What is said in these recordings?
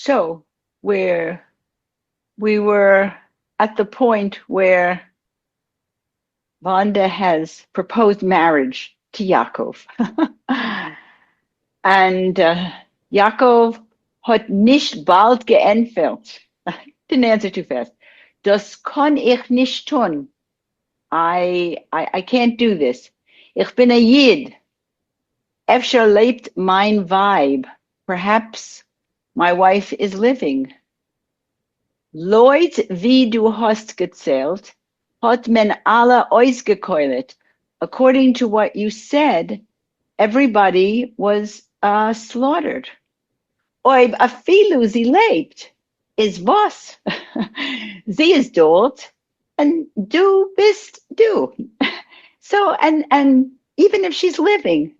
So where we were at the point where Wanda has proposed marriage to Yaakov. And Yaakov hat nicht bald geantwortet. Didn't answer too fast. Das kann ich nicht tun. I can't do this. Ich bin a Yid. Efshar lebt mein Weib. Perhaps my wife is living. Lloyd, wie du hast gezählt, hat men alle ausgekeulet. According to what you said, everybody was slaughtered. Oib afilu sie lebt, is was. Sie is dort, and du bist du. So, and even if she's living,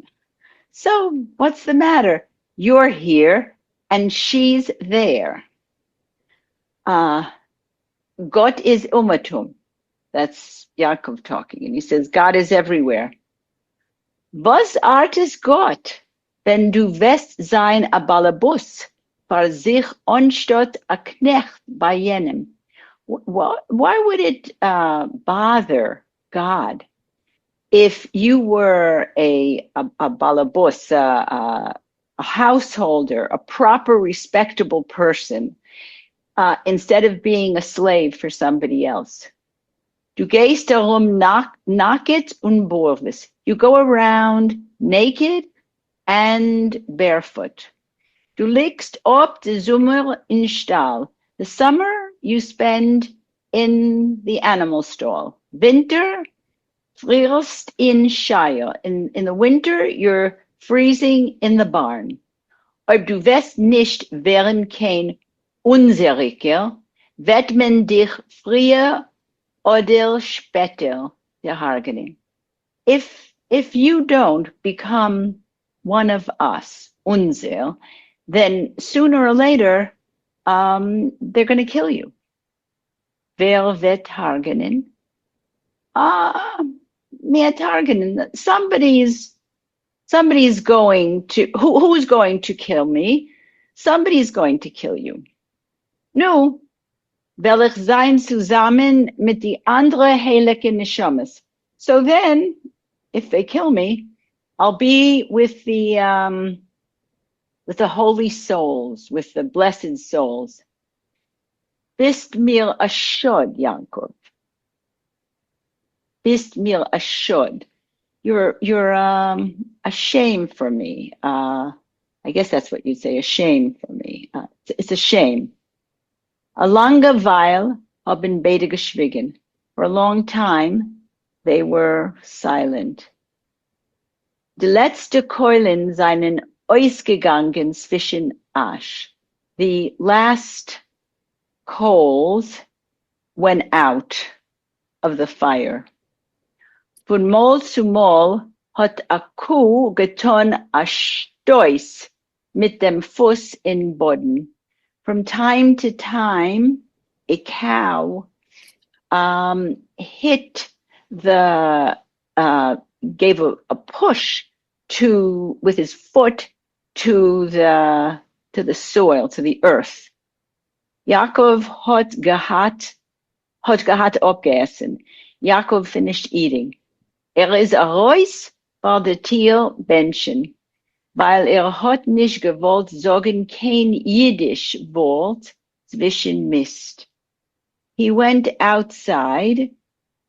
so what's the matter? You're here, and she's there. Gott is umatum. That's Yaakov talking, and he says, God is everywhere. Was art is Gott, wenn du wirst sein a Balabus, für sich anstatt a Knecht bei jenem? Why would it bother God if you were a Balabus, a householder, a proper, respectable person, instead of being a slave for somebody else? Du gehst darum nackt und barfuß. You go around naked and barefoot. Du legst ab den Sommer in Stall. The summer you spend in the animal stall. Winter, frierst in Shire. In the winter, you're freezing in the barn. Ob du wirst nicht wären kein Unseriger, wird man dich früher oder später behargenen. If you don't become one of us, unser, then sooner or later, they're going to kill you. Wer wird hargenen? Mehr hargenen. Somebody's going to, who's going to kill me? Somebody's going to kill you. Nu, will ich sein zusammen mit die andere heilige Neshamas. So then, if they kill me, I'll be with the holy souls, with the blessed souls. Bist mir a shod, Yaakov. Bist mir a shod. You're a shame for me. I guess that's what you'd say, a shame for me. It's a shame. A lange Weile haben beide geschwiegen. For a long time, they were silent. Die letzte Keulen seien ausgegangen zwischen Asch. The last coals went out of the fire. Von Mal zu Mal hat a Kuh getan a Stoß mit dem Fuß in Boden. From time to time, a cow hit the, gave a push with his foot to the soil, to the earth. Yaakov hat gehat abgeessen. Yaakov finished eating. Is a Reus war der Tier Menschen, weil hat nicht gewollt sagen kein Jiddisch Wort zwischen Mist. He went outside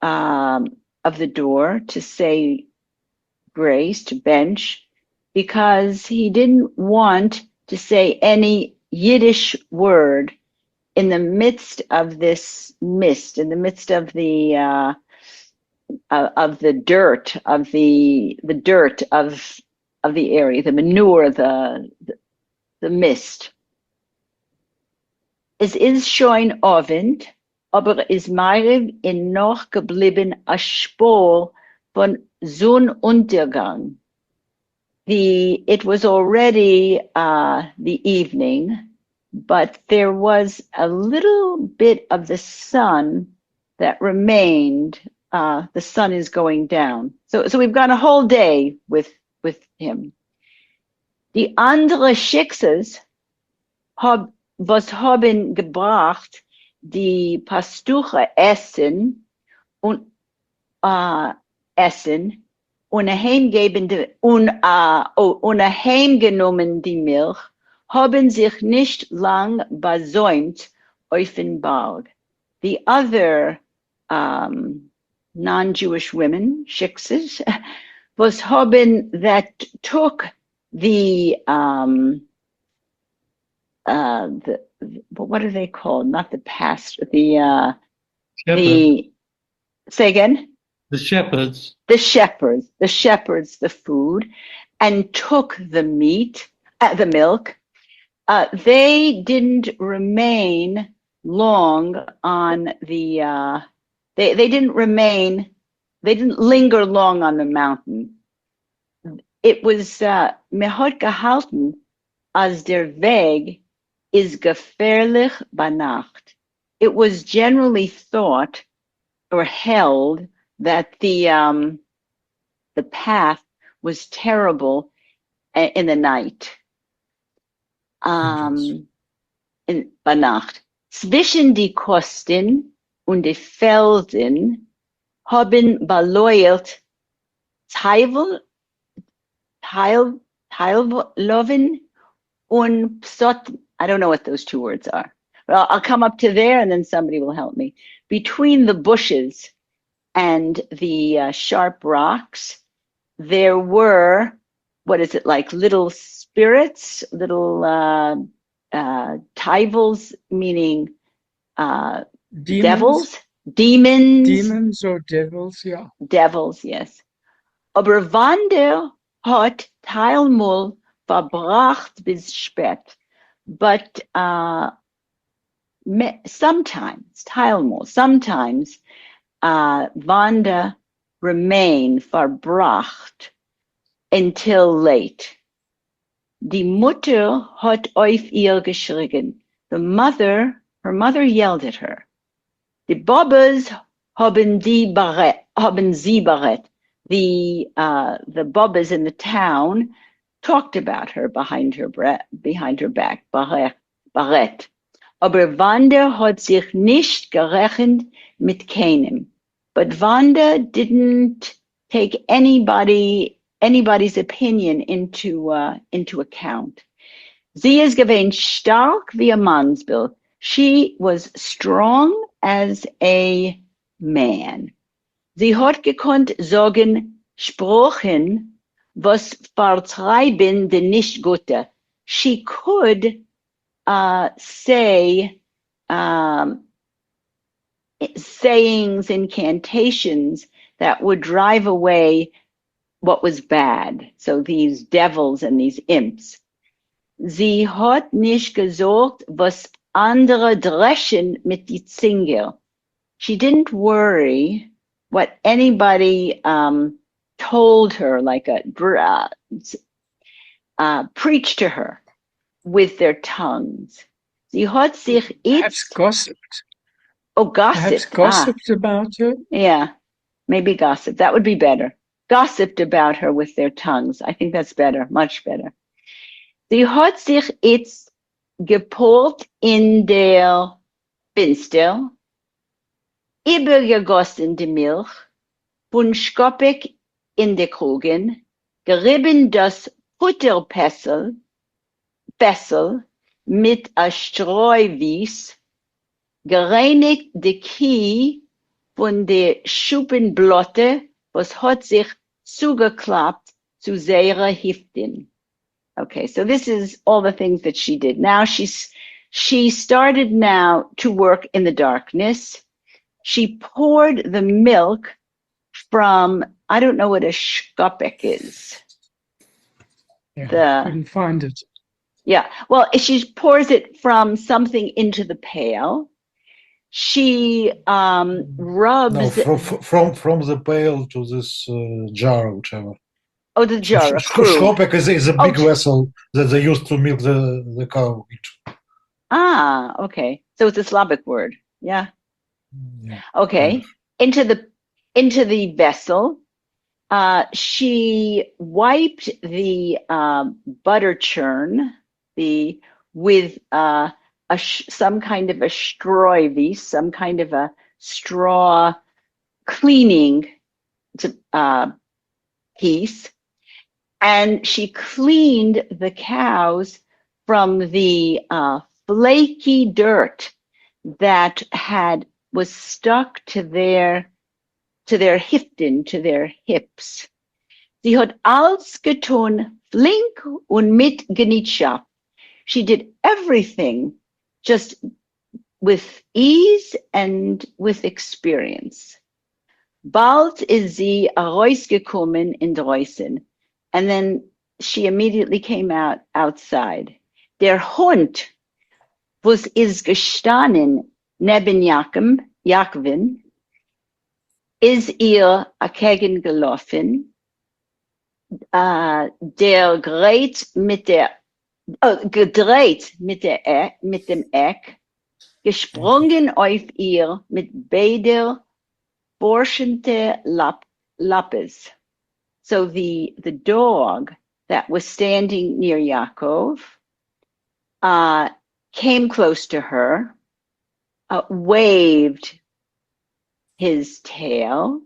of the door to say grace, to bench, because he didn't want to say any Yiddish word in the midst of this mist, in the midst of the dirt, of the dirt of the area, the manure, the mist. Es ist schon Abend, aber is Meirev in noch geblieben a Spur von Sonnenuntergang. It was already the evening, but there was a little bit of the sun that remained. The sun is going down. So we've got a whole day with him. Die andere Schicksals was haben gebracht die Pastuche essen und heimgenommen die Milch, haben sich nicht lang besäumt auf den Berg. The other non-Jewish women, shiksas, was haben that took the what are they called? Not the pastor, the say again? The shepherds. The shepherds, the food, and took the meat, the milk. They didn't remain long on the, they didn't linger long on the mountain. It was mehot gehalten as der Weg is gefährlich bei Nacht. It was generally thought or held that the path was terrible in the night. In bei Nacht. Zwischen die Kosten und die Felsen haben beleuchtet Teilloven und Psot. I don't know what those two words are. Well, I'll come up to there and then somebody will help me. Between the bushes and the sharp rocks, there were, what is it, like little spirits, little tivels, meaning devils? Demons or devils, yeah. Devils, yes. Aber Wander hat Teilmul verbracht bis spät. But sometimes, Teilmul, sometimes Wanda remained verbracht until late. Die Mutter hat auf ihr geschrien. Her mother yelled at her. Die Bobbers haben sie berät. The Bobbers in the town talked about her behind her back, berät. Aber Wanda hat sich nicht gerechnet mit keinem. But Wanda didn't take anybody's opinion into account. Sie ist gewesen stark wie ein Mannsbild. She was strong as a man. Sie hat gekonnt sagen Sprachen, was vertreiben die Nicht-Gute. She could say sayings, incantations that would drive away what was bad. So these devils and these imps. Sie hat nicht gesorgt, was andere dreschen mit die Zinger. She didn't worry what anybody told her, like preached to her with their tongues. Sie hat sich perhaps gossiped. Oh, gossip. Perhaps gossiped about her. Yeah, maybe gossip. That would be better. Gossiped about her with their tongues. I think that's better, much better. Sie hat sich jetzt gepolt in der Finster, übergegossen die Milch, von Schkoppig in der Krugen, gerieben das Futterfessel mit a Streuwies, gereinigt die Kie von der Schuppenblotte, was hat sich zugeklappt zu seiner Hüftin. Okay, so this is all the things that she did. Now she started now to work in the darkness. She poured the milk from, I don't know what a shkopek is. Yeah, couldn't find it. Yeah, well, she pours it from something into the pail. She rubs. No, from the pail to this jar, whichever. Oh, the jar. Schkopek is a big vessel that they used to milk the cow with. Ah, okay. So it's a Slavic word. Yeah. Yeah. Okay. Into the vessel. She wiped the butter churn with a some kind of a streuvi, some kind of a straw cleaning piece, and she cleaned the cows from the flaky dirt that was stuck to their hiften, to their hips. Sie hat alles getan, flink und mit Genitschaft. She did everything just with ease and with experience. Bald ist sie herausgekommen in draußen, and then she immediately came outside. Der Hund, was ist gestanden neben Jacobin, ist ihr entgegengelaufen, gedreht mit dem Eck, gesprungen auf ihr mit beider forschende Lappes. So the dog that was standing near Yaakov came close to her, waved his tail,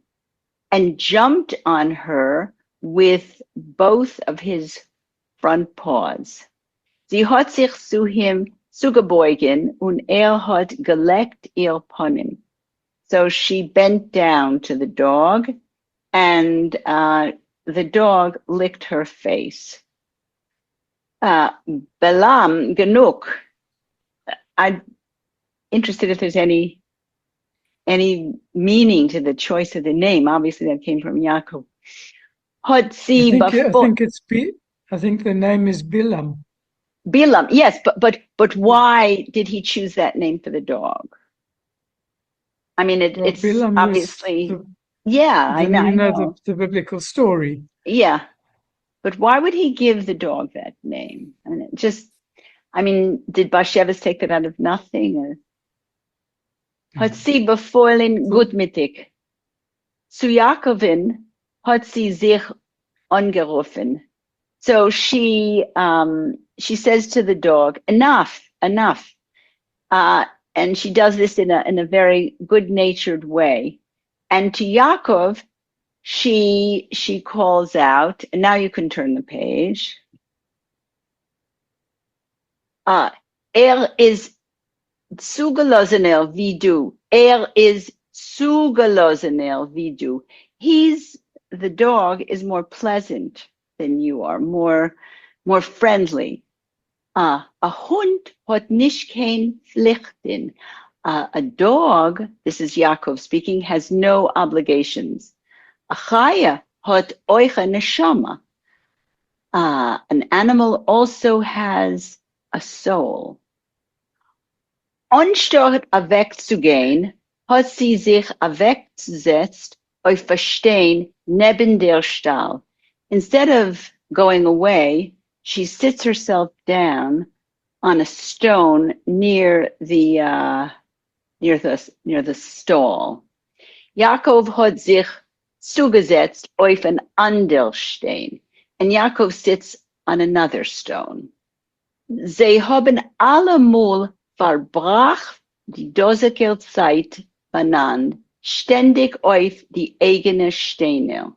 and jumped on her with both of his front paws. Sie hat sich zu ihm zugebeugen und hat geleckt ihr Ponym. So she bent down to the dog, and the dog licked her face. Belam genug. I'm interested if there's any meaning to the choice of the name. Obviously, that came from Yaakov. I think the name is Bilam. Bilam, yes, but why did he choose that name for the dog? I mean, it's Bilam obviously, I know. The biblical story. Yeah, but why would he give the dog that name? And did Bashevis take that out of nothing? Hat sie befohlen gutmütig. Zu Jacobin hat sie sich angerufen. So she says to the dog, enough. And she does this in a very good-natured way. And to Yaakov, she calls out, and now you can turn the page. Is zugelassene wie du. Is zugelassene wie du. The dog is more pleasant than you are, more friendly. A Hund hat nicht kein Pflichten. A dog, this is Yaakov speaking, has no obligations. A chaya hat euch a neshama. An animal also has a soul. Anstatt wegzugehen, hat sie sich weggesetzt auf Verstehen neben der Stall. Instead of going away, she sits herself down on a stone near the stall. Yaakov hat sich zugesetzt auf ein ander Stein, and Yaakov sits on another stone. Sie haben allemal verbracht die dosige Zeit benannt, ständig auf die eigene Steine.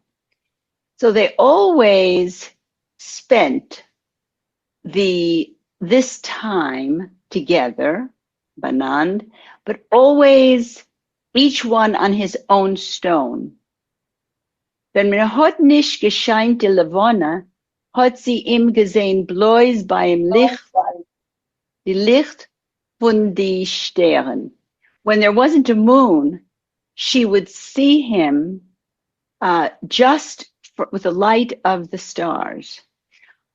So they always spent this time together, benannt, but always each one on his own stone. Wenn man hat nicht gescheint die Levone, hat sie ihm gesehen bloß beim Licht, die Licht von die Sternen. When there wasn't a moon, she would see him just with the light of the stars.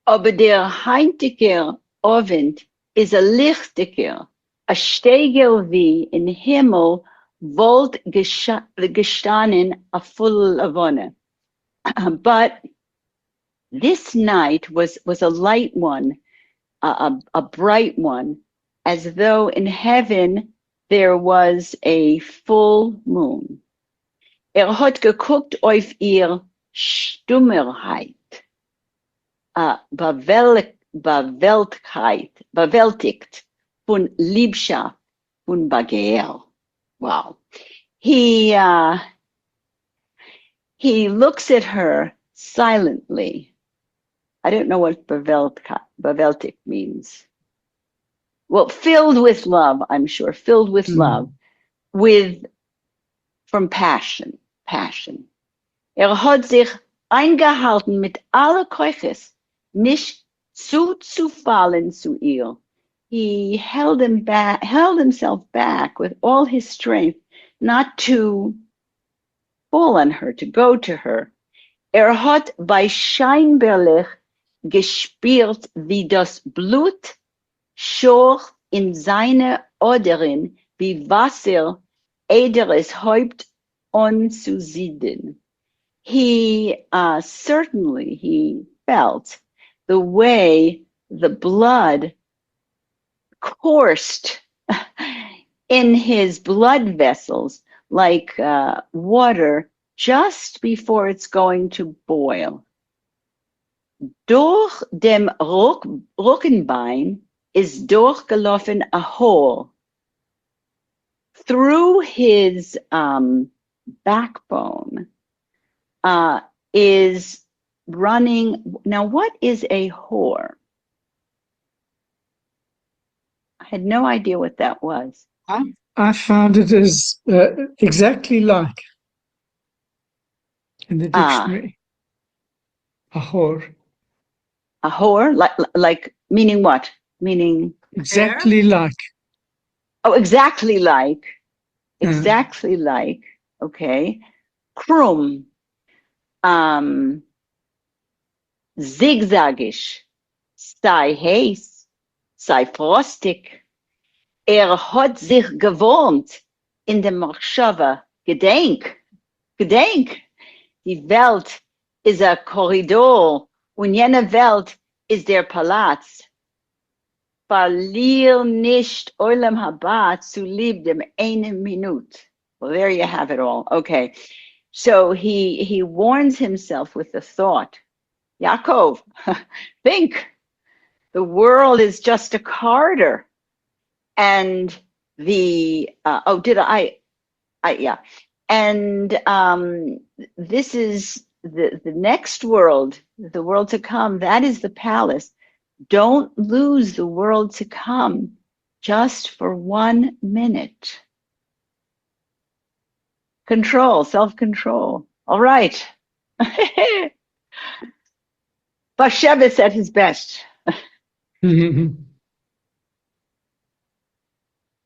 Aber der heintige Abend ist a lichtiger, a stegel wie in Himmel wollt gestanden a full Levone. But this night was a light one, a bright one, as though in heaven there was a full moon. Hat geguckt auf ihr Stummerheit, bewältigt von Liebschaft, von Begehr. Wow. He looks at her silently. I don't know what Baveltik means. Well, filled with love, I'm sure, filled with love, from passion. Hat sich eingehalten mit aller Keuches, nicht zuzufallen zu ihr. He held himself back with all his strength, not to fall on her, to go to her. Hat bei Scheinberlich gespürt, wie das Blut schor in seine Adern, wie Wasser ederes Haupt anzusieden. He felt the way the blood coursed in his blood vessels like water just before it's going to boil. Durch dem Rückenbein is durchgelaufen a hole. Through his backbone is running. Now, what is a whore? I had no idea what that was. I found it as exactly like in the dictionary. A whore. A whore? Like meaning what? Meaning? Exactly like. Oh, exactly like. Exactly like. Okay. Krumm. Zigzagisch. Sei heiß. Sei frostig. Hat sich gewohnt in der Machshava. Gedenk. Die Welt ist ein Korridor und jene Welt ist der Palast. Verlier nicht Olam Haba zu lieb dem eine Minute. Well, there you have it all. Okay. So he warns himself with the thought, Yaakov, think, the world is just a corridor. And this is the next world, the world to come. That is the palace. Don't lose the world to come just for 1 minute. Control, self-control. All right. Bashevitz at his best.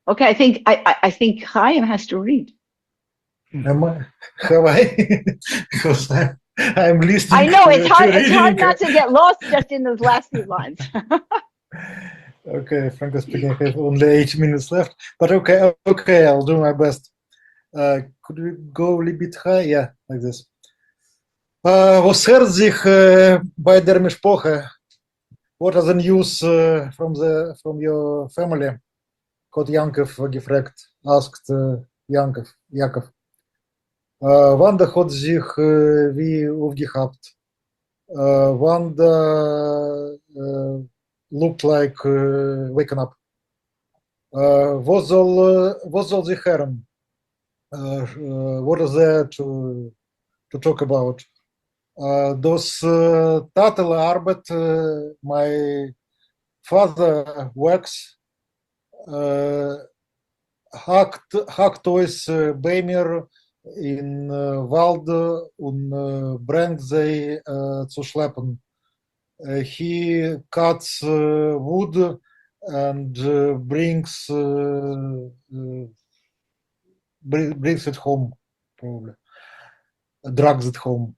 Okay, I think Chaim has to read. Have I? Because I'm listening. I know it's hard not to get lost just in those last few lines. Okay, frankly speaking, I have only 8 minutes left, but okay, I'll do my best. Could we go a little bit high? Yeah, like this. Was hört sich bei der Mischpoche? What are the news from your family? Hat Yankov gefragt, asked Yaakov. Wanda hat sich wie aufgehabt. Wanda looked like waking up. Was soll sie hören? What is there to talk about? Das Tatel Arbeit, my father works, hakt euch bei mir in Wald und bringt sie zu schleppen. He cuts wood and brings it home, probably. Drags it home.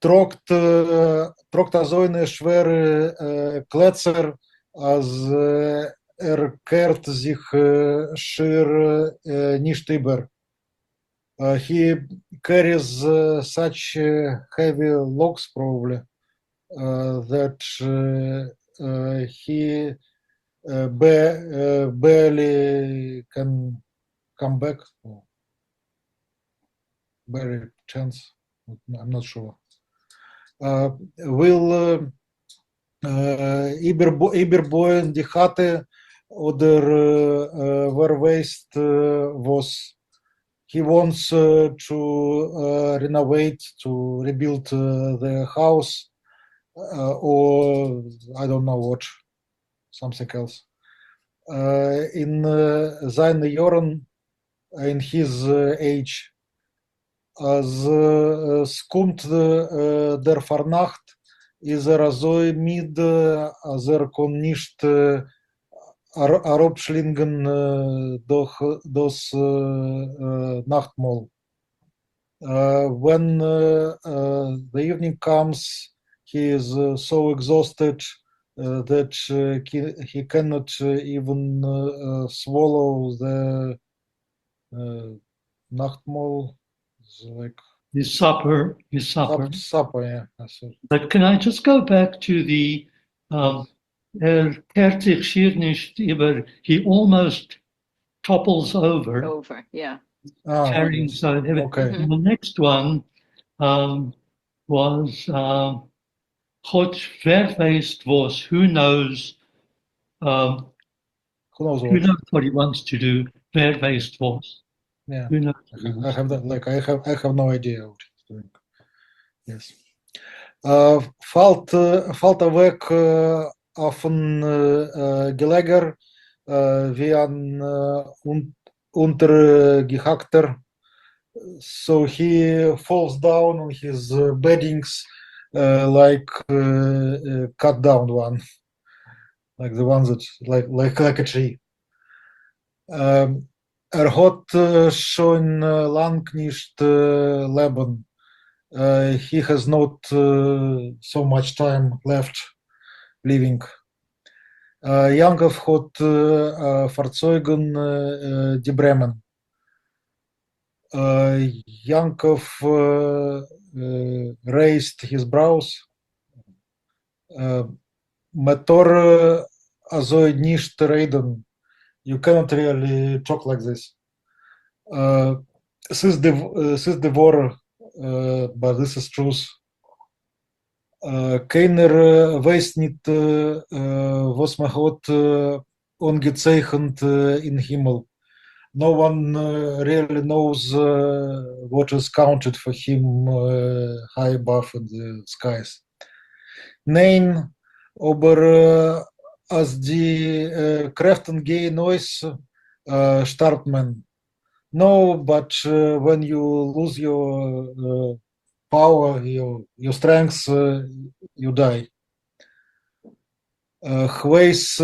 Trockt also eine schwere Kletzer, als kehrt sich schier nicht über. He carries such heavy logs, probably, that he barely can come back. Barely chance. I'm not sure. Will überbauen die Hatte other where waste was. He wants to renovate, to rebuild the house, or I don't know what, something else. In seine Jahren, in his age, als komt der Vernacht, is zo mid, als kon nicht opschlingen durch das Nachtmahl. When the evening comes, he is so exhausted that he cannot even swallow the Nachtmahl, like his supper. supper, yeah. But can I just go back to the kehrt sich schier nicht über, he almost topples over. Over, yeah. Carrying Yes. so heavy. Okay. And the next one was God verweist was, who knows Who knows who what? knows what he wants to do, verweist was. Yeah. Who knows I have that, like I have no idea what he's doing. Yes. Falt weg van Geleger wie een untergehackter. So he falls down on his beddings like cut down one, like the ones that like a tree. Had schon lang nicht leben. He has not so much time left living. Yankov had verzeugen die Bremen. Yankov raised his brows. Metor also nicht reden. You cannot really talk like this. Since the war, but this is truth. Keiner weiß nicht, was man hat ungezeichnet in Himmel. No one really knows what is counted for him high above in the skies. Nein, aber als die Kräfte gehen aus, starbt man. No, but when you lose your power, your strength, you die. Geweest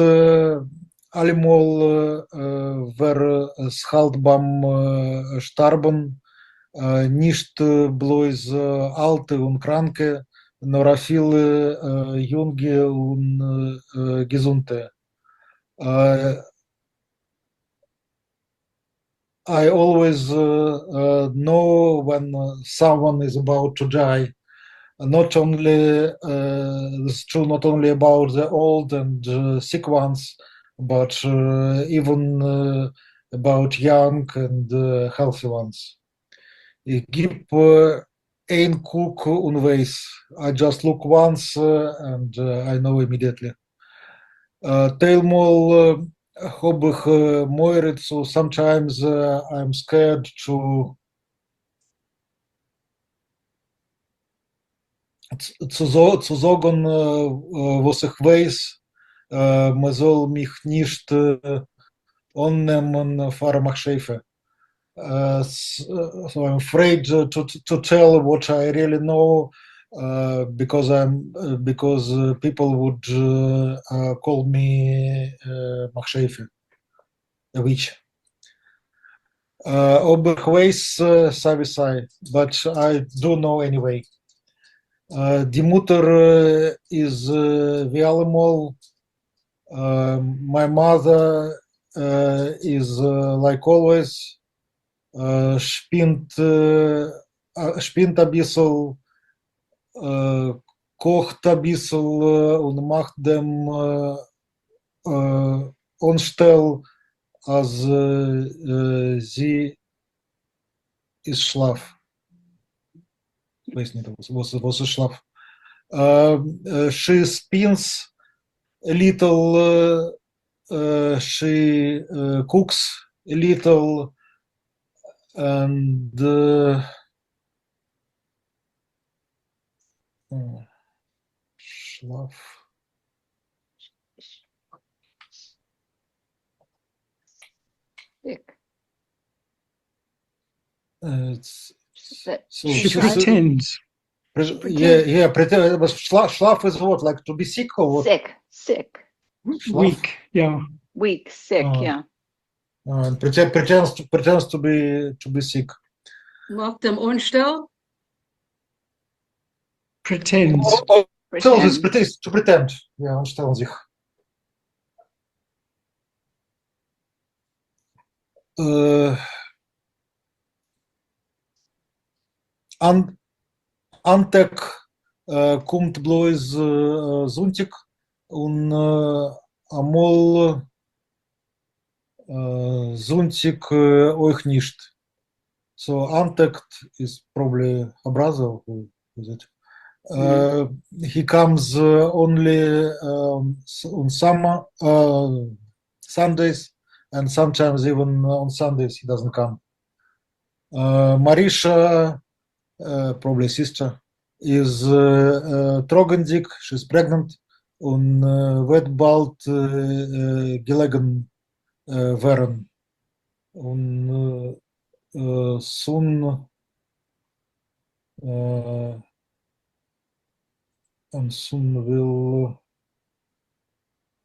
allemaal verhaltbaar starben, nicht bloß alte und kranke, nur viele junge und gesunde. I always know when someone is about to die. Not only this is true not only about the old and sick ones, but even about young and healthy ones. Ik gib een koek onwijs. I just look once and I know immediately. Telmol heb ik moeilijk, so sometimes I'm scared to zu sagen, was ich weiß. Man soll mich nicht annehmen für Machschäfe. So I'm afraid to tell what I really know because people would call me Machschäfe, a witch. Ob ich weiß, Savisai, but I do know anyway. Die Mutter is wie allemal. My mother is like always. Spinnt ein bisschen, kocht ein bisschen und macht dem Anstell, als sie ist schlaf. Ich weiß nicht, was ist schlaf. She spins a little she cooks a little, and schlaf. Sick. It's so She She tried- pretends. yeah, pretend. But schlaf is what, like to be sick or what? Sick. Schlaf. Weak, yeah. Weak, sick, Oh. yeah. And pretends to be sick. Macht dem Unstel? Pretends. So it's to pretend. Yeah, anstellen sich. Antek komt bloß Sonntag und amol Sonntag euch nicht. So Antek is probably образа. Who is it? He comes only on summer Sundays, and sometimes even on Sundays he doesn't come. Marisha, probably sister, is Trogendik. She's pregnant. Und wird bald gelegen werden. Und soon and soon will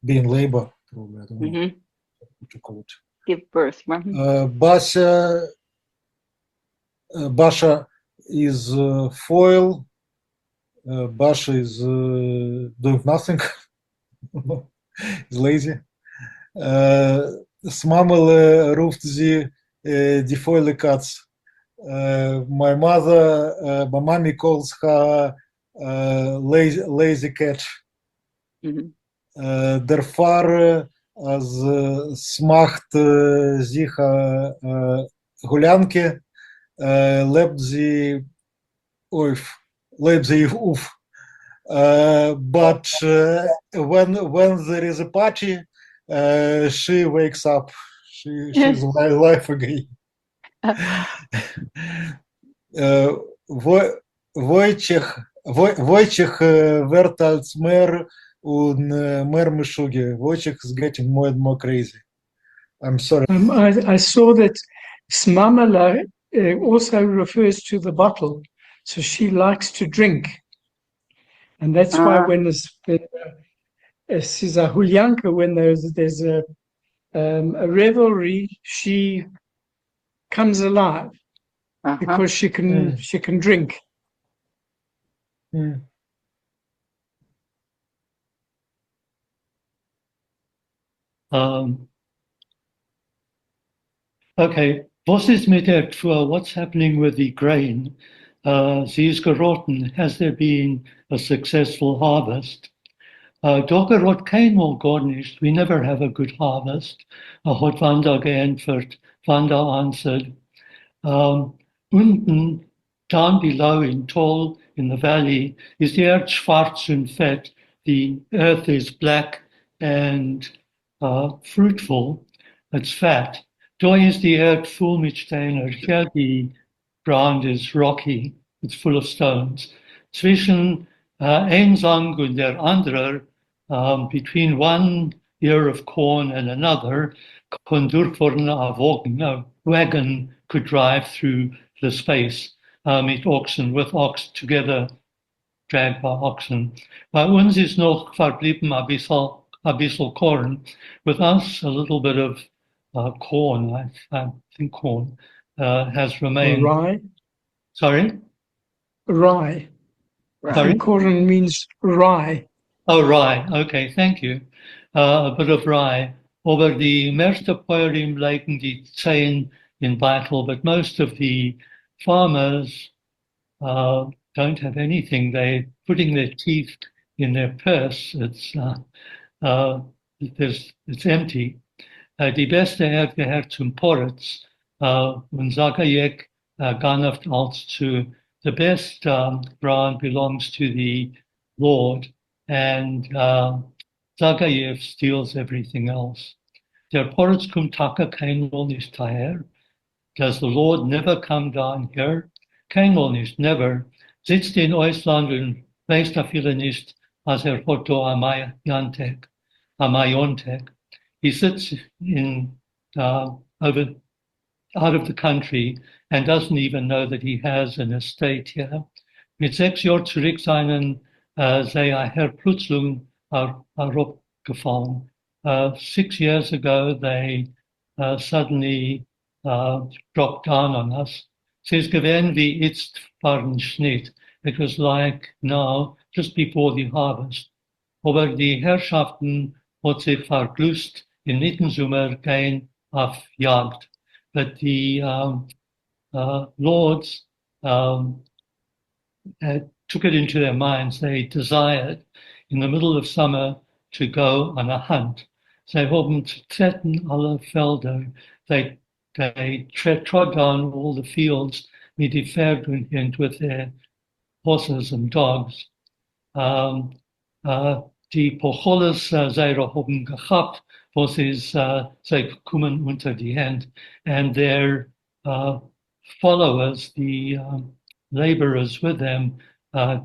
be in labor, probably. I don't know what you call it. Give birth. Basha is foil. Basha is doing nothing. Is lazy. Smamele ruft sie die foile Katz. My mommy calls her lazy cat. Der Vater macht sich гулянки, lebt sie auf. But when there is a party, she wakes up. She's alive again. Wojciech wird als Mayor und Mayor Meshuggah. Wojciech is getting more and more crazy. I'm sorry. I saw that Smamala also refers to the bottle, so she likes to drink. And that's why when there's a hulyanka, when there's a revelry, she comes alive because she can drink. Okay, was is mit der Tour? What's happening with the grain? Sie ist gerotten. Has there been a successful harvest? Doch gerot kein Mal gar nicht. We never have a good harvest. Hat Wanda geantwortet. Wanda answered, unten, down below in Tall, in the valley, is the earth schwarz and fat. The earth is black and fruitful. It's fat. Da is the earth full mit Steiner. Here the ground is rocky. It's full of stones. Zwischen ein Sang und der andere, between one ear of corn and another, kon durchfahren a wagon could drive through the space with oxen together, dragged by oxen. Bei uns ist noch verblieben a bissel corn. With us, a little bit of corn, I think corn, has remained. Rye? Sorry? Rye. Sorry? Corn means rye. Oh, rye. Okay, thank you. A bit of rye. Over the meeste poerim lijken die zijn in battle, but most of the farmers don't have anything. They're putting their teeth in their purse. It's empty. Die beste heeft gehört zum Poritz. Und sage ich Ganaft als zu the best ground belongs to the Lord, and Zagayev steals everything else. Der Ports kum taka kein nicht daher. Does the Lord never come down here? Kein nicht, never. Sitzt in Ausland und weiß da viele nicht, als Hotto Amayantek. He sits in over out of the country and doesn't even know that he has an estate here. Mit 6 Jahren zurück seinen sei Herplutzung gefallen. 6 years ago, they suddenly dropped down on us. Says gewesen wie jetzt fahren Schnitt. It was like now, just before the harvest. Aber die Herrschaften hat sich verglust im Mittensommer gehen auf Jagd. But the lords took it into their minds. They desired in the middle of summer to go on a hunt. Zij hebben tretten alle velden. They trod down all the fields with the Pferden and with their horses and dogs. Die Pocholes zij hebben gehabt, was is zij komen unter die hand, and their followers, the laborers with them,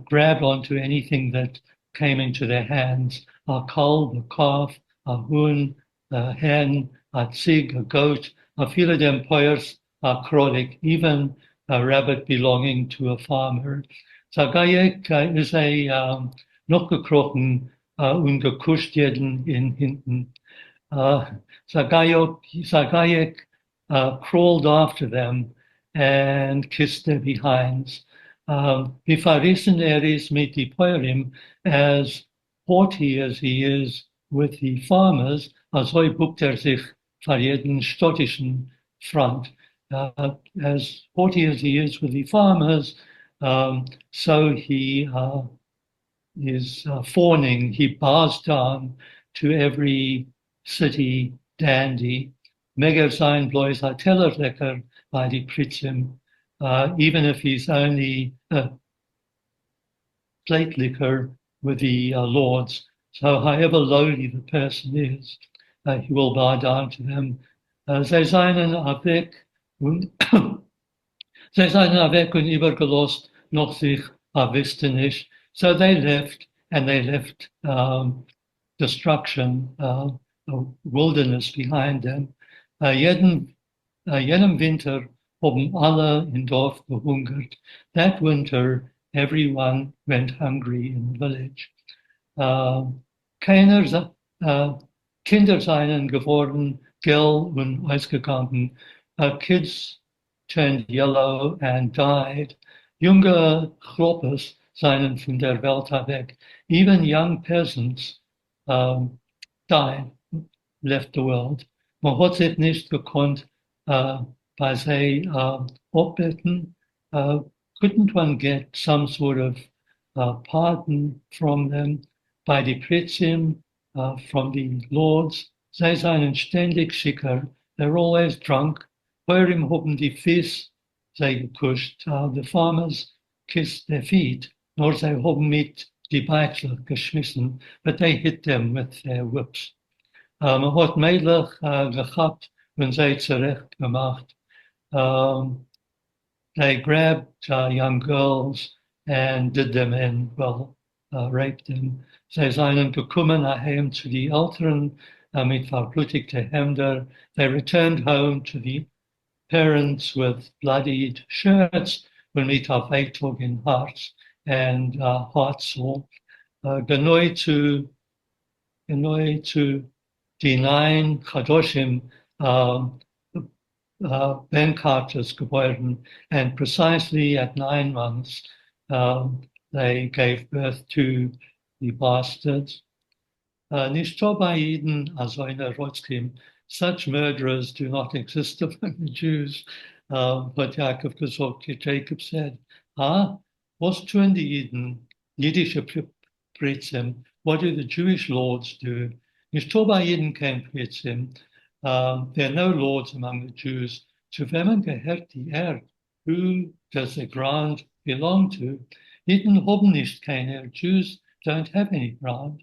grabbed onto anything that came into their hands. A kalb, a calf, a hoon, a hen, a zig, a goat, a few of them poyers, a krolik, even a rabbit belonging to a farmer. Zagayek is a noch gekrochen und gekuscht jeden in hinten. Zagayek crawled after them and kissed their behinds. Befarissen is mit die Poerim, as haughty as he is with the farmers, als hoi buckt sich vor jeden stottischen front. As haughty as he is with the farmers, so he is fawning, he bows down to every city dandy. Megar sein blois a teller lecker by the pritzim, even if he's only a plate liquor with the lords. So however lowly the person is, he will bow down to them. Zij zijn weg und übergelost, noch sich wisten nicht. So they left, and they left destruction, wilderness behind them. Jenem Winter haben alle in Dorf gehungert. That winter, everyone went hungry in the village. Kinder seien geworden, gelb und ausgegangen. Kids turned yellow and died. Junge Chloppes seien von der Welt weg. Even young peasants died, left the world. Man hat sich nicht gekonnt bei sie abbeten. Couldn't one get some sort of pardon from them by the pritzim, from the lords? Sie seien ständig schicker. They're always drunk. Heurim haben die Fies sie gekuscht. The farmers kissed their feet, nor sie haben mit die Beichler geschmissen, but they hit them with their whips. Man hat Mädlich gehabt, wenn sie zurecht gemacht. They grabbed young girls and did them in, well, raped them. Sie seien gekommen heim zu die Eltern mit verblutigte Hemder. They returned home to the parents with bloodied shirts when mit auf Eichtog in hearts and heart sore. Genoi to die 9 Chadoshim Benkarters geboren, and precisely at 9 months they gave birth to the bastards. Nicht so bei Eden as eine Rotzkim. Such murderers do not exist among the Jews. But Jacob said, was tun die Eden, Jiddische Pritzim? What do the Jewish lords do? Nicht so bei Eden kein Pritzim. There are no lords among the Jews. To wem gehört die Erde? Who does the ground belong to? Eden haben nicht keine. Jews don't have any ground.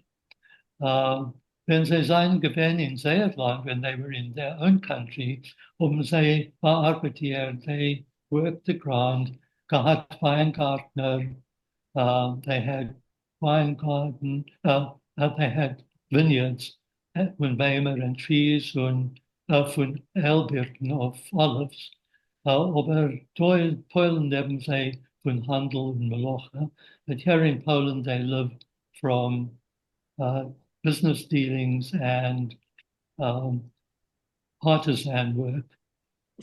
Wenn sie sein gewesen in Zeeland, when they were in their own country, sie bearbeitet, they worked the ground, gehad Weingartner, they had wine garden, they had vineyards, von Weimer and trees und von Elbirken of olives. Aber Poland haben sie von Handel und Melocha. But here in Poland they live from business dealings and artisan work.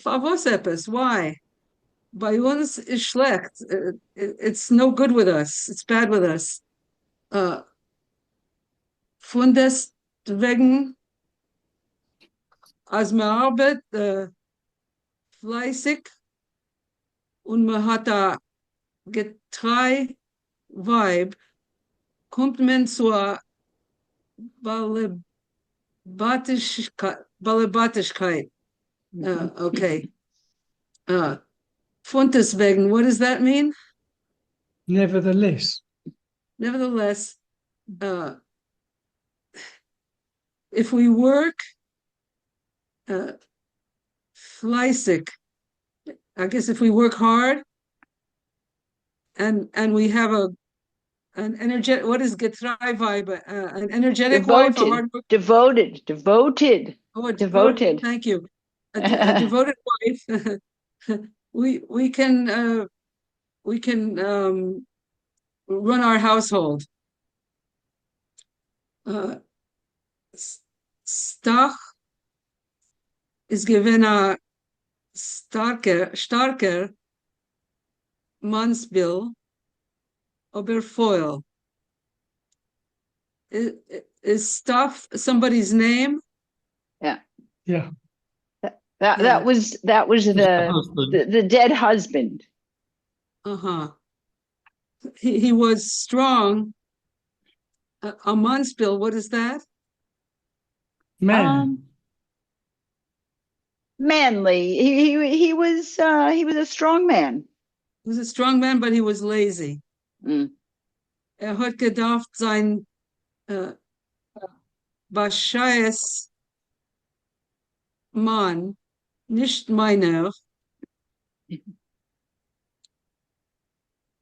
Was etwas? Why? Bei uns ist schlecht. It's no good with us. It's bad with us. Von deswegen, als man arbeitet fleißig und man hat da getreu Vibe, kommt man zur Balebatischkeit. Okay. Von deswegen, what does that mean? Nevertheless. Nevertheless, if we work fleißig, I guess if we work hard and we have an energetic, what is getreu vibe? An energetic wife, a hard work. Devoted. Oh, Devoted. Thank you. A devoted wife. we can run our household. Stach is given a starker Mansbill Oberfoil. Is stuff somebody's name? Yeah. Yeah. That was the dead husband. Uh-huh. He was strong. A Mansbill, what is that? Man. Manly. He was a strong man. He was a strong man, but he was lazy. Mm. Hat gedacht, sein Bascheies Mann, nicht meiner.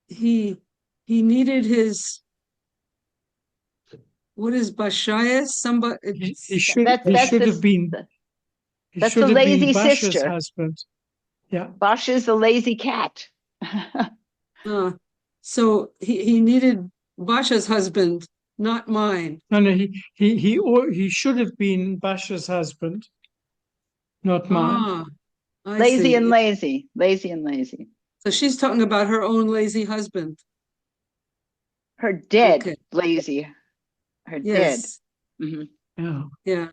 He needed his, what is Bascheies? Somebody. He should have been. That's the lazy Basha's sister. husband. Yeah. Basha's the lazy cat. So he needed Basha's husband, not mine. No, he should have been Basha's husband, not mine. Lazy and lazy. So she's talking about her own lazy husband. Her dead lazy. Her yes. dead. Mm-hmm. Yeah.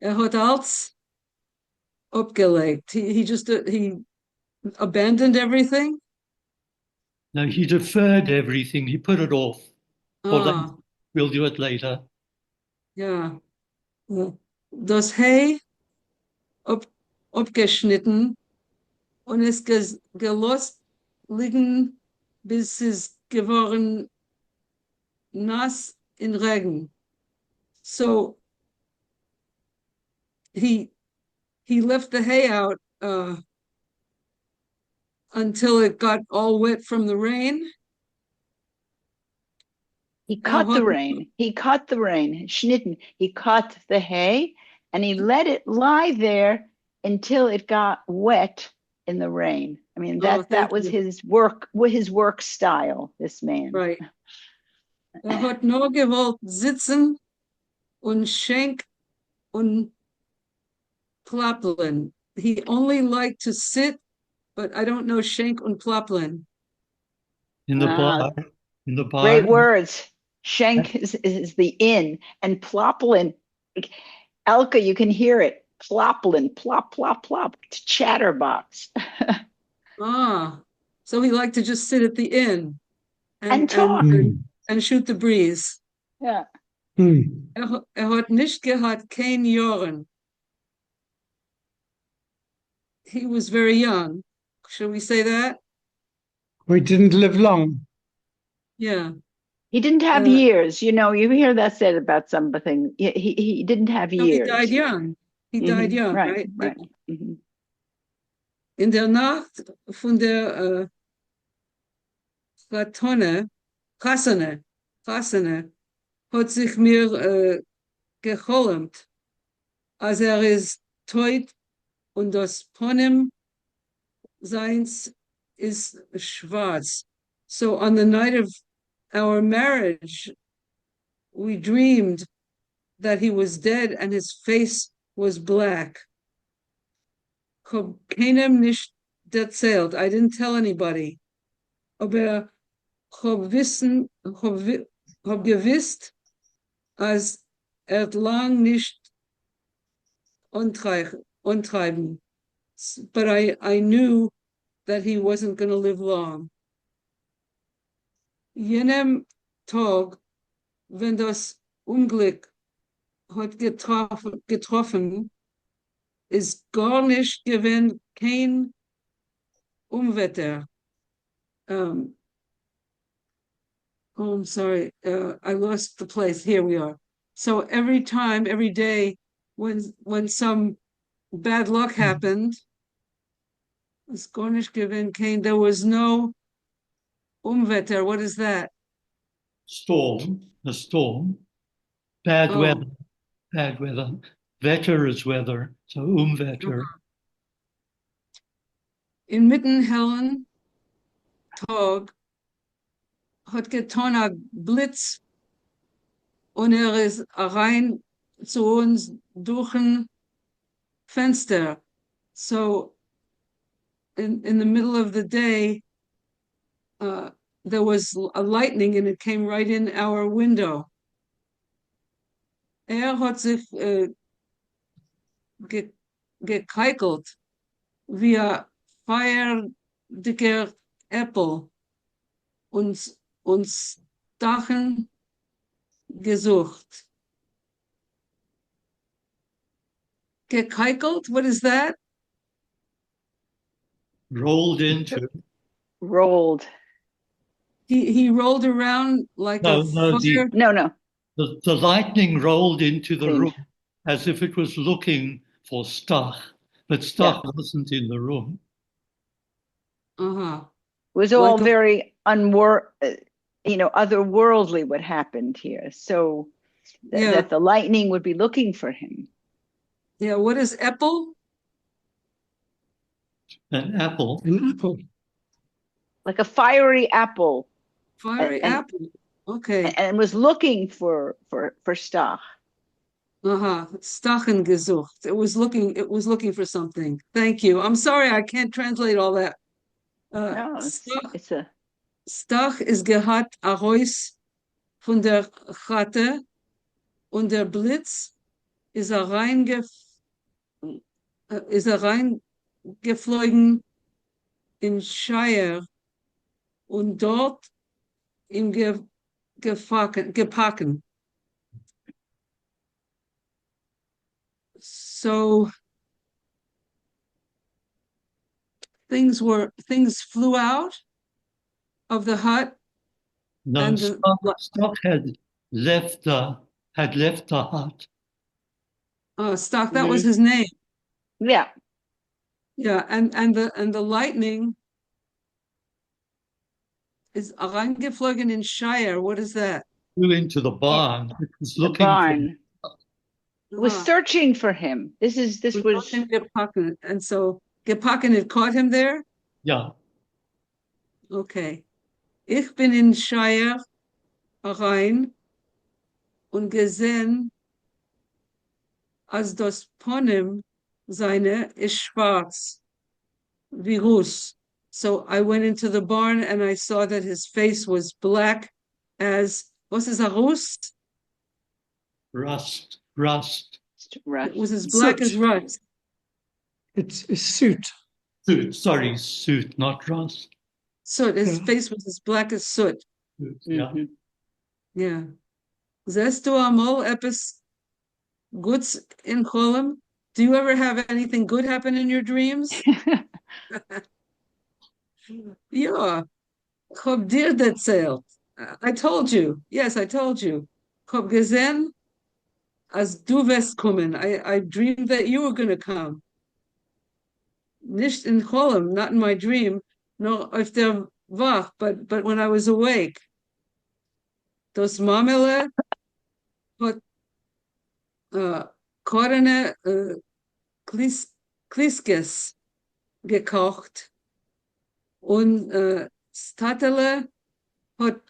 Yeah. Hat alles opgelegt. He abandoned everything. No, he deferred everything. He put it off. We'll do it later. Yeah. Das Hay abgeschnitten und es gelost liegen, bis es geworden nass in Regen. So he left the hay out until it got all wet from the rain. He cut the rain. Schnitten. He cut the hay and he let it lie there until it got wet in the rain. I mean, that was his work style, this man. Right. Hat nur gewollt sitzen und Schenk und Plappeln. He only liked to sit, but I don't know Schenk und Plappeln. In the bar. Great words. Schenk is the inn, and Plappeln, Elka, you can hear it. Plappeln, plop, plop, plop, chatterbox. So he liked to just sit at the inn and talk and shoot the breeze. Yeah. Hat nicht gehabt, kein Jahren. He was very young. Should we say that? We didn't live long. Yeah. He didn't have Uh, years. You know, you hear that said about something. He didn't have no, he died years. young. He died young, Right, right? right. Mhm. In der Nacht von der Chasane, Chasane, hat sich mir gecholmt, als ist teut und das Ponem seins ist schwarz. So on the night of our marriage, we dreamed that he was dead and his face was black. Hab keinem nicht erzählt. I didn't tell anybody. Aber hab gewusst, als lang nicht untreiben. But I knew that he wasn't going to live long. Jenem Tag, wenn das Unglück hat getroffen, ist gar nicht gewesen kein Unwetter. Oh, I'm sorry. I lost the place. Here we are. So every time, every day, when some bad luck happened, it's gar nicht gewesen kein. There was no Unwetter. What is that? Storm, a storm, bad Oh. weather, bad weather. Wetter is weather, so Umwetter. Inmitten hellen Tag hat getan a Blitz und ist rein zu uns durch ein Fenster. So in the middle of the day, there was a lightning and it came right in our window. Hat sich gekeikelt wie a feierdicker Apple uns Dachen gesucht. Gekeikelt, what is that? Rolled into. Rolled. He rolled around like No, a no, fire. No. The lightning rolled into the Thing. room as if it was looking for Stach, but Stach wasn't in the room. Uh-huh. It was all very otherworldly what happened here. So that the lightning would be looking for him. Yeah, what is apple? An apple. An apple. Like a fiery apple. Fiery apple. Okay. And was looking for Stach. Uh-huh. Stachen gesucht. It was looking for something. Thank you. I'm sorry, I can't translate all that. No, it's a Stach is gehat a Haus von der Chate und der Blitz ist reingeflogen in Shire und dort ihm gepacken. So things flew out of the hut. No, Stach had left the hut. Stach, that was his name. Yeah. Yeah, and the lightning is reingeflogen in Shire. What is that? Flew into the barn. It was looking the barn. For, was searching for him. This was gepacken, and so gepacken had caught him there. Yeah. Okay. Ich bin in Shire rein und gesehen, als das Ponem seine ist schwarz, wie Ruß. So I went into the barn and I saw that his face was black as, was is a Ruß? Rust. It was as black as rust. It's a soot. Soot, not rust. Soot. His face was as black as soot. Yeah. Yeah. Zest du amol epis goods in Cholim? Do you ever have anything good happen in your dreams? Ja. Ich hab dir erzählt. I told you. Yes, I told you. Hab gesehen, as du wirst kommen. I dreamed that you were going to come. Nicht in Cholem, not in my dream, no auf der Wach, but when I was awake. Das Mamele hat Korene Kliskes gekocht und Statele hat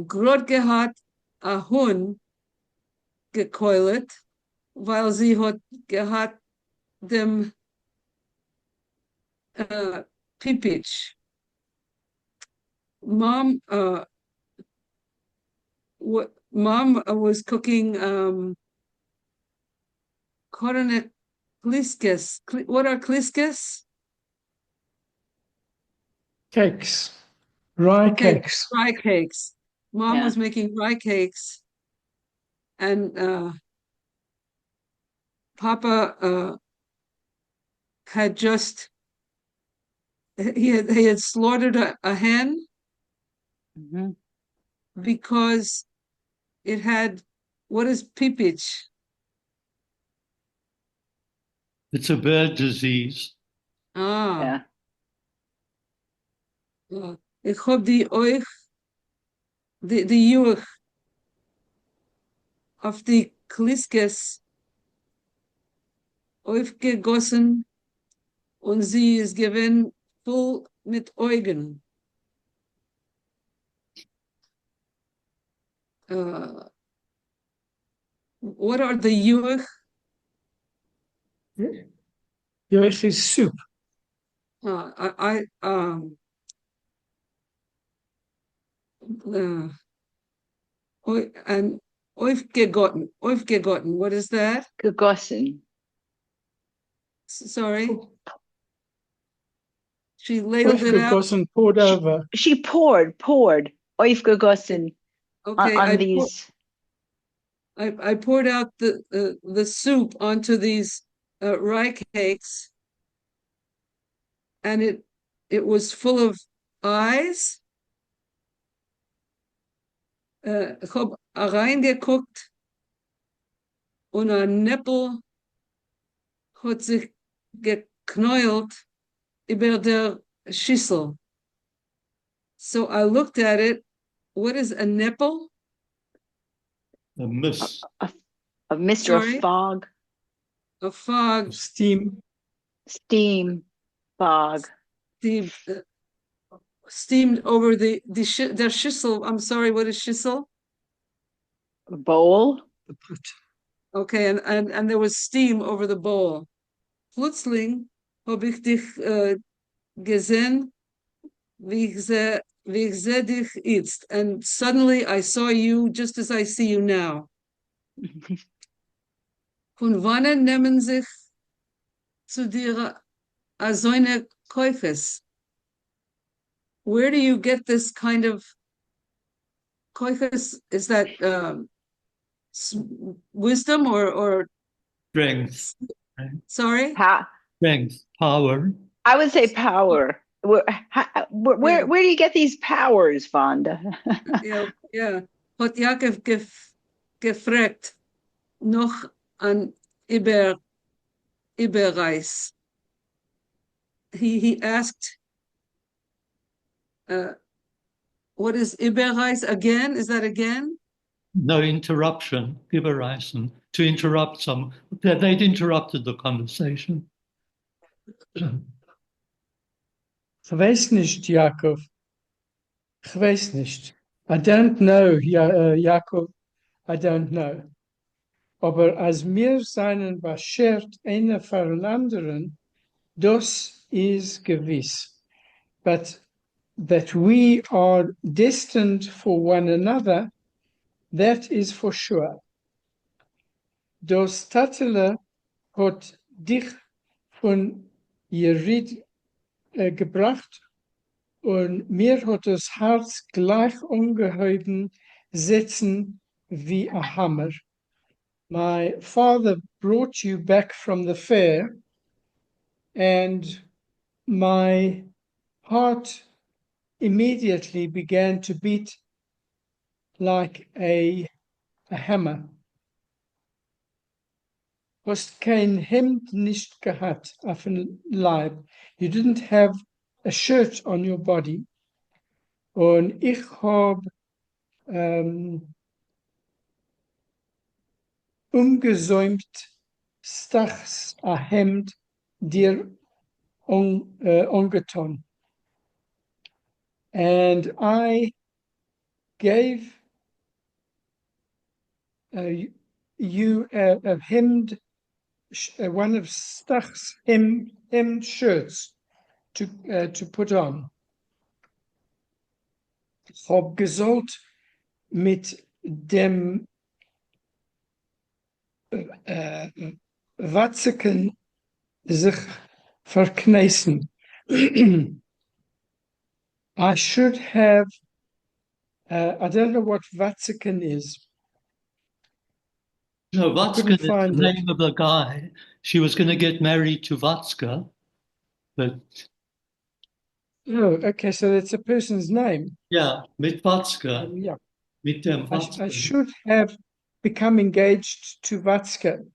grad gehabt a Hund gekeulet, weil sie hat gehabt dem Pipich. Mom Mom was cooking korene kliskes. What are kliskes? Cakes, rye Okay, cakes. rye cakes. Mom Yeah. was making rye cakes, and Papa had just he had slaughtered a hen Mhm. because it had, what is pipich? It's a bird disease. Ah, Yeah. ik hoop die euch die Juch auf die Kliskes aufgegossen und sie ist gewinn voll mit Augen. What are the Juch? Yoich is soup. And aufgegotten, what is that? Gegossen. Sorry. She ladled it out. Aufgegossen, poured over. She poured, aufgegossen Okay, on these. I poured out the soup onto these rye cakes, and it was full of eyes. Ich hab reingeguckt und ein Nippel hat sich geknäult über der Schüssel. So I looked at it. What is a nipple? A mist. A mist or a fog. A fog. Steam. Steam. Fog. Steamed over the Schüssel. I'm sorry, what is Schüssel? A bowl. Okay, and there was steam over the bowl. Plötzlich habe ich dich gesehen, wie ich sehe dich jetzt. And suddenly I saw you just as I see you now. Von wann nehmen sich zu dir so eine Keufes? Where do you get this kind of Keufes? Is that wisdom or Strength. sorry? Strength, power. I would say power. Where do you get these powers, Vonda? Yeah. Hat Jakob gefragt noch an Überreis. He asked, what is Überreis again? Is that again? No interruption, Überreisen, to interrupt some. They'd interrupted the conversation. Ich weiß nicht, Jakob. Ich weiß nicht. I don't know, Jakob. I don't know. Aber als wir seinen beschert einer für den anderen, das ist gewiss. But that we are destined for one another, that is for sure. Das Tatele hat dich von Jerid gebracht und mir hat das Herz gleich ungehoben sitzen wie a hammer. My father brought you back from the fair, and my heart immediately began to beat like a hammer. Hast kein Hemd nicht gehabt auf dem Leib. You didn't have a shirt on your body. Und ich hab umgesäumt stachs a Hemd dir angetan. And I gave you a hemd, one of Stach's hemmed shirts to put on. Hab gesollt mit dem Watzeken sich verkneißen. I should have, I don't know what Watzeken is. No, I Vatska couldn't is the find it. name of a guy. She was going to get married to Vatska, but Oh, okay, so that's a person's name. yeah, mit Vatska, Yeah. mit dem I Vatska. should have become engaged to Watzke.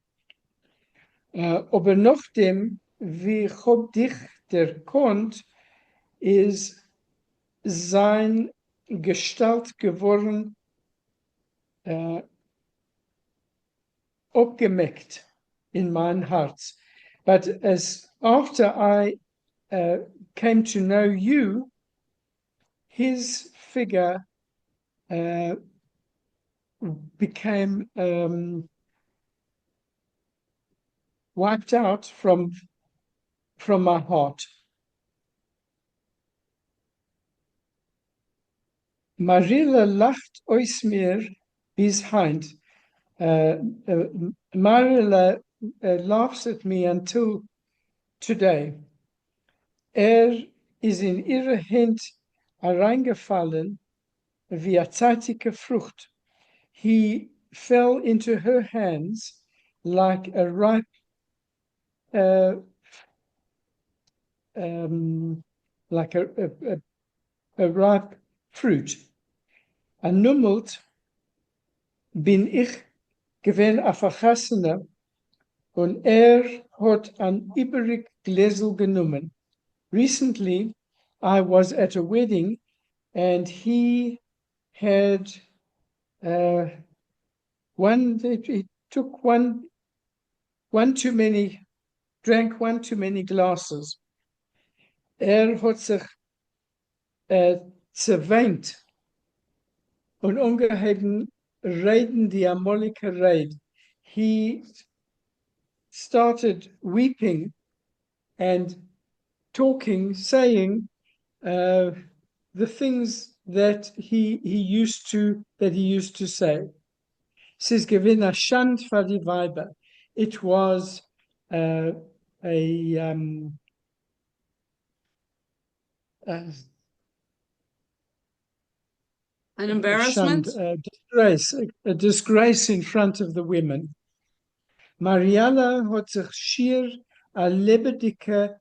Aber nachdem, wie Gott dich der konnt, ist sein Gestalt geworden, abgemeckt in mein Herz. But as after I came to know you, his figure became wiped out from my heart. Marilla lacht aus mir bis heint. Marilla laughs at me until today. Is in ihre Hand hereingefallen wie a zeitige Frucht. He fell into her hands like a ripe like a ripe fruit. An nummelt bin ich gewesen a Vergessener und hat an übrig Gläsel genommen. Recently, I was at a wedding and he had he took one too many, drank one too many glasses. Hat sich zerweint und ungeheben reden die amolige Rede. He started weeping and talking, saying the things that he used to say. Says gewinner Schand für die Weiber. It was an embarrassment? A disgrace in front of the women. Mariana hat sich schier a lebendige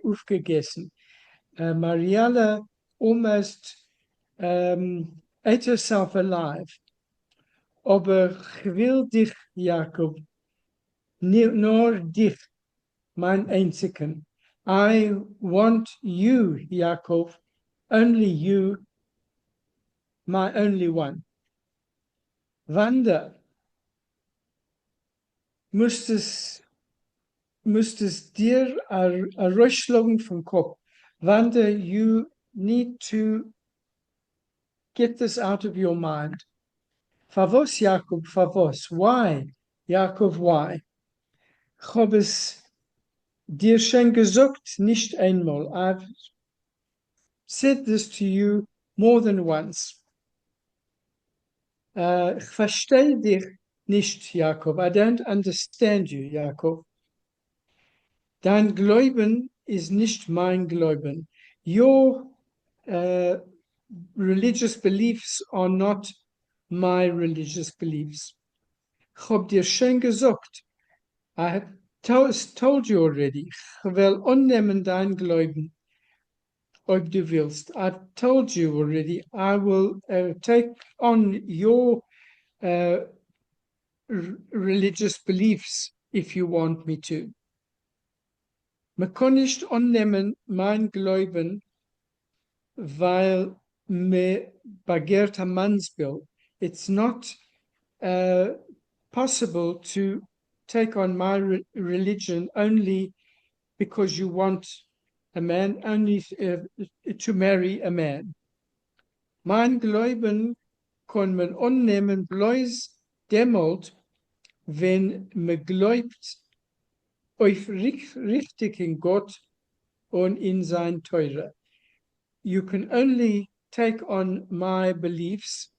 aufgegessen. Mariana almost ate herself alive. Aber ich will dich, Jakob, nur dich, mein einzigen. I want you, Jakob, only you, my only one. Wander, müsstest dir a rausschlagen vom Kopf. Wander, you need to get this out of your mind. Favos, Jakob, favos. Why, Jakob, why? Ich habe es dir schon gesagt, nicht einmal. I've said this to you more than once. Ich verstehe dich nicht, Jakob. I don't understand you, Jakob. Dein Glauben ist nicht mein Glauben. Your religious beliefs are not my religious beliefs. Ich habe dir schon gesagt, I have told you already, ich will annehmen dein Glauben. ob du willst. I've told you already, I will take on your religious beliefs if you want me to. Man kann nicht annehmen mein Glauben, weil me begehrt a Mannsbild. It's not possible to take on my religion only because you want a man, only to marry a man. Mein Glauben kann man annehmen bloß demult, wenn man glaubt auf richtig in Gott und in sein Teure. You can only take on my beliefs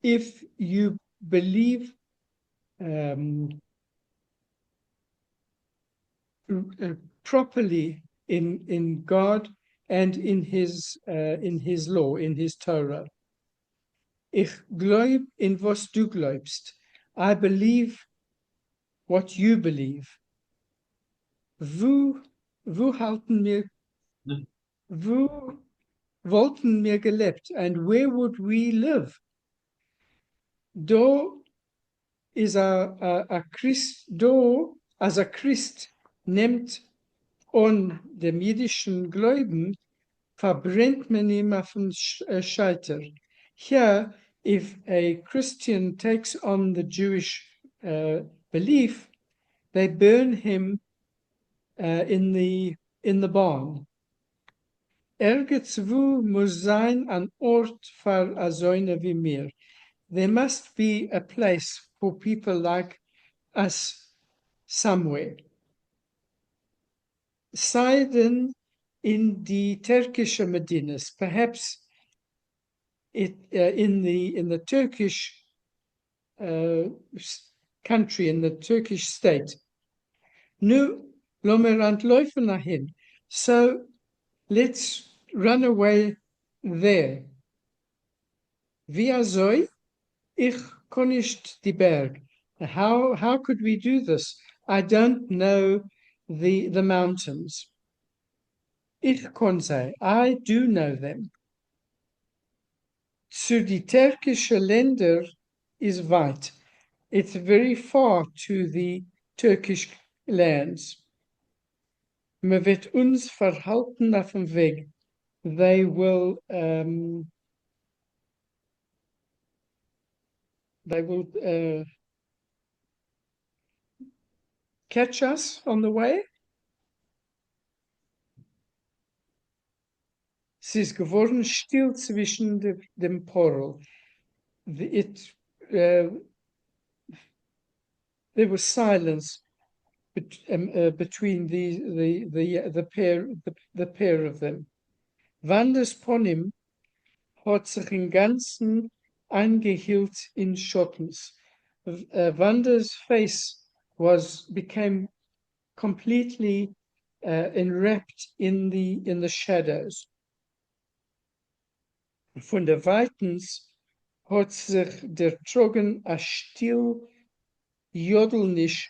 if you believe properly in God and in His law, in His Torah. Ich glaub in was du glaubst. I believe what you believe. Wo halten wir, wo wollten wir gelebt, and where would we live? Da is a Christ, da als a Christ nimmt an dem jüdischen Glauben, verbrennt man ihm auf den Scheiter. Here, if a Christian takes on the Jewish belief, they burn him in the barn. Ergetswo muss sein an Ort für a Säune wie mir. There must be a place for people like us somewhere. Sei denn in die türkische Medinas, perhaps in the Turkish country, in the Turkish state. Nu, lomerant laufen dahin. So let's run away there. Wie soll? Ich kann nicht die Berg. How could we do this? I don't know the mountains. Ich kann say, I do know them. Zu die türkische Länder is weit. It's very far to the Turkish lands. Man wird uns verhalten auf dem Weg. They will catch us on the way. Es ist geworden still zwischen dem Porl. There was silence between the pair of them. Wanders Ponim hat sich im Ganzen eingehielt in Schottens. Wanda's face became completely enwrapped in the shadows. Von der Weitens hat sich der Trogen a still Jodelnisch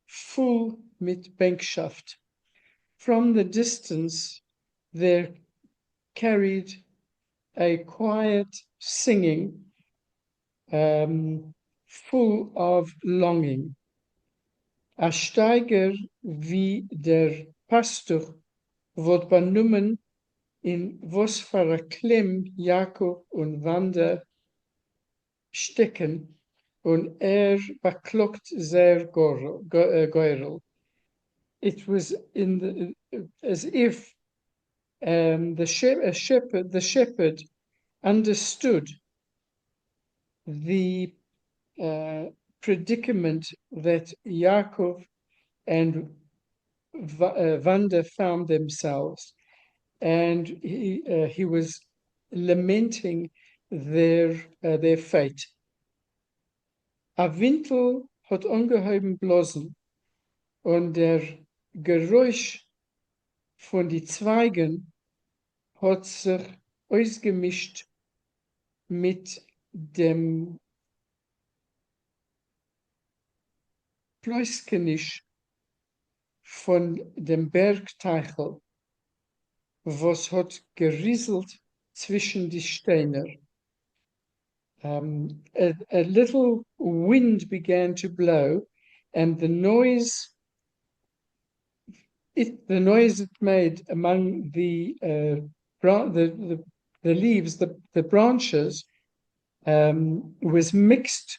full mit Bänkschaft. From the distance there carried a quiet singing full of longing. A Steiger wie der Pastor wird benummen in was für a Klemm Jakob und Wanda stecken und beklockt sehr Geurel. It was as if the shepherd understood the predicament that Yaakov and Wanda found themselves, and he was lamenting their fate. A Wintel hat ungeheuben blosen und der Geräusch von die Zweigen hat sich ausgemischt mit dem Pläuskenisch von dem Bergteichel, was hat gerieselt zwischen die Steine. A little wind began to blow, and the noise it made among the leaves, the branches, was mixed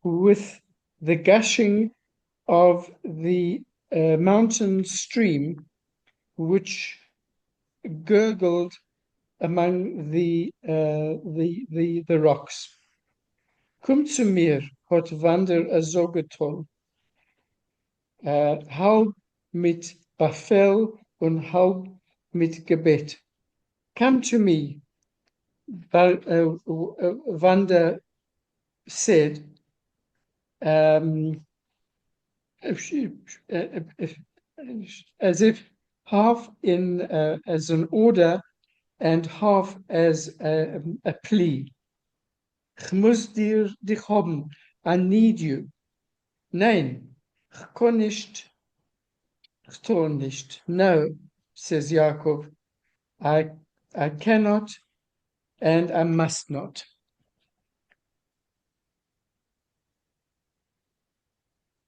with the gushing of the mountain stream, which gurgled among the rocks. Komm zu mir, hat Wander so getan. Halb mit Befehl und halb mit Gebet. Come to me, Wander said, as if half in as an order and half as a plea. Ich muss dich haben. I need you. Nein, ich kann nicht. Ich tue nicht. No, says Jacob. I cannot and I must not.